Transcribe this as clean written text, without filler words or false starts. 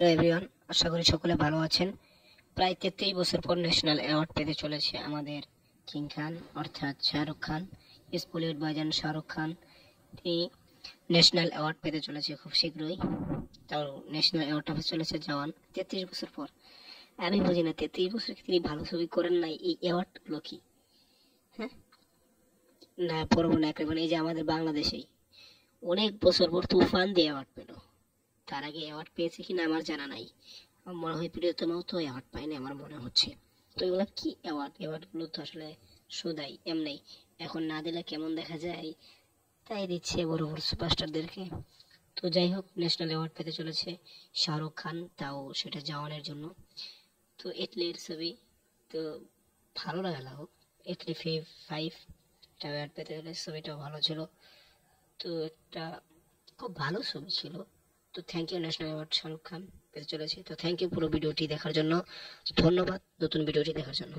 Hello everyone, আশা করি সকলে ভালো আছেন। প্রায় 33 বছর পর ন্যাশনাল অ্যাওয়ার্ড পেতে চলেছে আমাদের কিং খান অর্থাৎ শাহরুখ খান। বলিউড ভাইজান শাহরুখ খান তিনি ন্যাশনাল অ্যাওয়ার্ড পেতে চলেছে খুব শীঘ্রই। তাও ন্যাশনাল অ্যাওয়ার্ডটা পেতে চলেছে জওয়ান 33 বছর পর। আমি বুঝি না 33 বছর তিনি ভালো ছবি করেন নাই, এই অ্যাওয়ার্ড গুলো কি? হ্যাঁ, না পড়বো না একেবারে। এই যে আমাদের বাংলাদেশেই অনেক বছর পর তুফান দিয়ে অ্যাওয়ার্ড পেল। তার আগে অ্যাওয়ার্ড পেয়েছে কিনা আমার জানা নাই। আমার মনে হয় প্রিয়তমাও তো অ্যাওয়ার্ড পায়নি আমার মনে হচ্ছে। তো এগুলো কি অ্যাওয়ার্ড? অ্যাওয়ার্ডগুলো তো আসলে শুধাই এমনি, এখন না দিলে কেমন দেখা যায়, তাই দিচ্ছে বড় বড় সুপারস্টারদেরকে। তো যাই হোক, ন্যাশনাল অ্যাওয়ার্ড পেতে চলেছে শাহরুখ খান, তাও সেটা জওয়ানের জন্য। তো ইটলির ছবি, তো ভালো লাগা হোক। ইটলি 5 অ্যাওয়ার্ড পেতে চলেছে, ছবিটাও ভালো ছিল। তো একটা খুব ভালো ছবি ছিল। তো thank you national award Shahrukh Khan পেতে চলেছে। তো থ্যাংক ইউ পুরো ভিডিওটি দেখার জন্য, ধন্যবাদ নতুন ভিডিওটি দেখার জন্য।